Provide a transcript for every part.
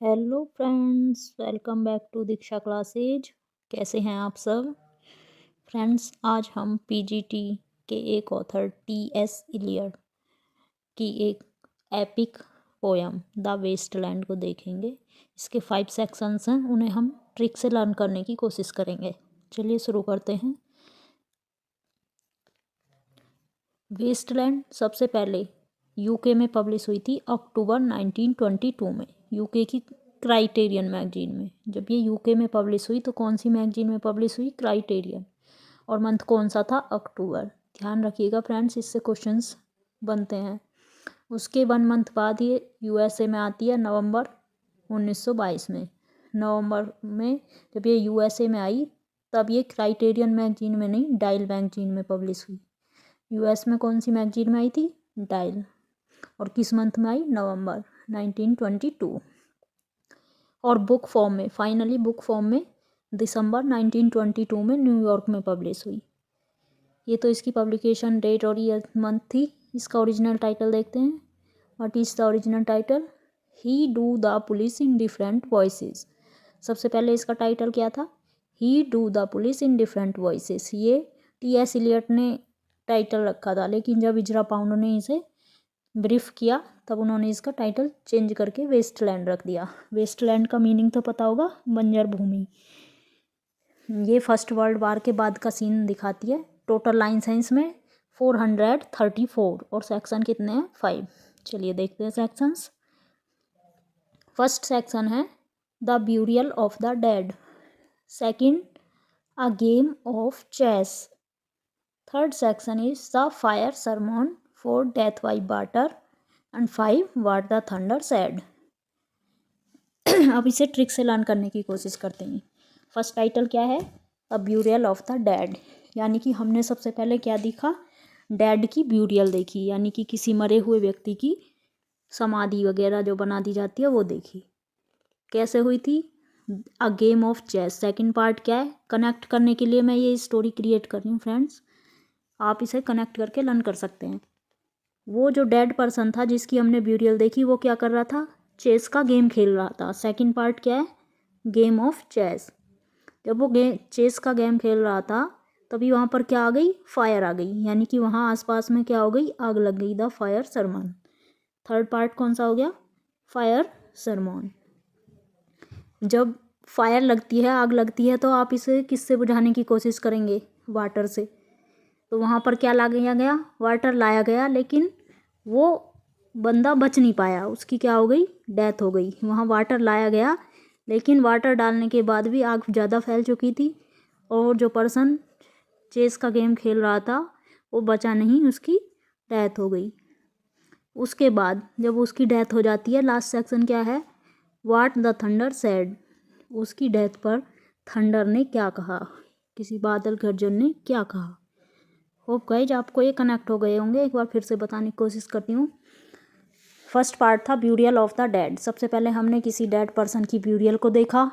Hello friends, welcome back to Diksha classes. कैसे हैं आप सब फ्रेंड्स? आज हम पीजीटी के एक ऑथर टी.एस. इलियट की एक एपिक पोयम द वेस्टलैंड को देखेंगे। इसके 5 सेक्शंस हैं, उन्हें हम ट्रिक से लर्न करने की कोशिश करेंगे। चलिए शुरू करते हैं। वेस्टलैंड सबसे पहले यूके में पब्लिश हुई थी अक्टूबर 1922 में, यूके की क्राइटेरियन मैगजीन में। जब ये यूके में पब्लिश हुई तो कौन सी मैगजीन में पब्लिश हुई? क्राइटेरियन। और मंथ कौन सा था? अक्टूबर। ध्यान रखिएगा फ्रेंड्स, इससे क्वेश्चंस बनते हैं। उसके 1 मंथ बाद ये यूएसए में आती है नवंबर 1922 में। नवंबर में जब ये यूएसए में आई तब ये क्राइटेरियन मैगजीन में नहीं, डायल मैगजीन में पब्लिश हुई। यूएस में कौन सी मैगजीन में आई थी? डायल। और किस मंथ में आई? नवंबर 1922। और बुक फॉर्म में, फाइनली बुक फॉर्म में दिसंबर 1922 में न्यूयॉर्क में पब्लिश हुई। ये तो इसकी पब्लिकेशन डेट और ईयर मंथ थी। इसका ओरिजिनल टाइटल देखते हैं। What is the original title? He do the police in different voices. सबसे पहले इसका टाइटल क्या था? ही do the police in different voices. ये टी.एस. इलियट ने टाइटल रखा था, लेकिन जब इजरा पाउंड ने इसे ब्रीफ किया तब उन्होंने इसका टाइटल चेंज करके वेस्टलैंड रख दिया। वेस्टलैंड का मीनिंग तो पता होगा, बंजर भूमि। ये फर्स्ट वर्ल्ड वार के बाद का सीन दिखाती है। टोटल लाइन्स हैं इसमें 434 और सेक्शन कितने हैं? 5। चलिए देखते हैं सेक्शंस। फर्स्ट सेक्शन है the burial of the dead. Second, a game of chess. Third section is the fire sermon four death by water. And 5, what the thunder said. अब इसे ट्रिक से लर्न करने की कोशिश करते हैं। फर्स्ट टाइटल क्या है? अ ब्यूरियल ऑफ द डेड, यानी कि हमने सबसे पहले क्या देखा? डेड की ब्यूरियल देखी, यानी कि किसी मरे हुए व्यक्ति की समाधि वगैरह जो बना दी जाती है वो देखी। कैसे हुई थी? A game of chess. Second part क्या है? कनेक्ट करने के लिए मैं ये स्टोरी क्रिएट कर रही हूँ फ्रेंड्स, आप इसे कनेक्ट करके लर्न कर सकते हैं। वो जो डेड पर्सन था जिसकी हमने ब्यूरियल देखी, वो क्या कर रहा था? चेस का गेम खेल रहा था। सेकंड पार्ट क्या है? Game of chess. जब वो चेस का गेम खेल रहा था तभी वहाँ पर क्या आ गई? फायर आ गई, यानी कि वहाँ आसपास में क्या हो गई? आग लग गई। The fire sermon. Third part कौन सा हो गया? Fire sermon. जब फायर लगती है, आग लगती है, तो आप इसे किससे बुझाने की कोशिश करेंगे? वाटर से। तो वहाँ पर क्या लाया गया? वाटर लाया गया, लेकिन वो बंदा बच नहीं पाया, उसकी क्या हो गई? डेथ हो गई। वहाँ वाटर लाया गया, लेकिन वाटर डालने के बाद भी आग ज़्यादा फैल चुकी थी और जो पर्सन चेस का गेम खेल रहा था वो बचा नहीं, उसकी डेथ हो गई। उसके बाद जब उसकी डेथ हो जाती है, लास्ट सेक्शन क्या है? What the thunder sad. उसकी डेथ पर थंडर ने क्या कहा? किसी बादल गर्जन ने क्या कहा? होप गाइज आपको ये कनेक्ट हो गए होंगे। एक बार फिर से बताने की कोशिश करती हूँ। फर्स्ट पार्ट था ब्यूरियल ऑफ द डेड। सबसे पहले हमने किसी डेड पर्सन की ब्यूरियल को देखा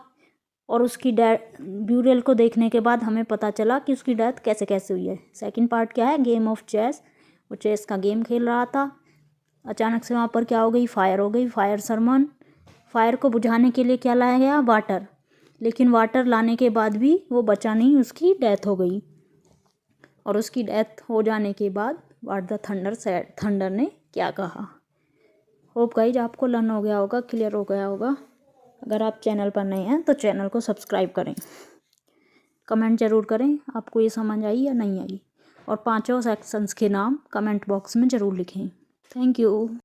और उसकी ब्यूरियल को देखने के बाद हमें पता चला कि उसकी डेथ कैसे कैसे हुई है। सेकंड पार्ट क्या है? Game of chess. वो चेस का गेम खेल रहा था, अचानक से वहाँ पर क्या हो गई? फायर हो गई। फायर सरमन। फायर को बुझाने के लिए क्या लाया गया? वाटर। लेकिन वाटर लाने के बाद भी वो बचा नहीं, उसकी डेथ हो गई। और उसकी डेथ हो जाने के बाद what the thunder sad, thunder ने क्या कहा। होप गाइज आपको लर्न हो गया होगा, क्लियर हो गया होगा। अगर आप चैनल पर नए हैं तो चैनल को सब्सक्राइब करें। कमेंट ज़रूर करें आपको ये समझ आई या नहीं आई, और 5 सेक्शंस के नाम कमेंट बॉक्स में ज़रूर लिखें। Thank you.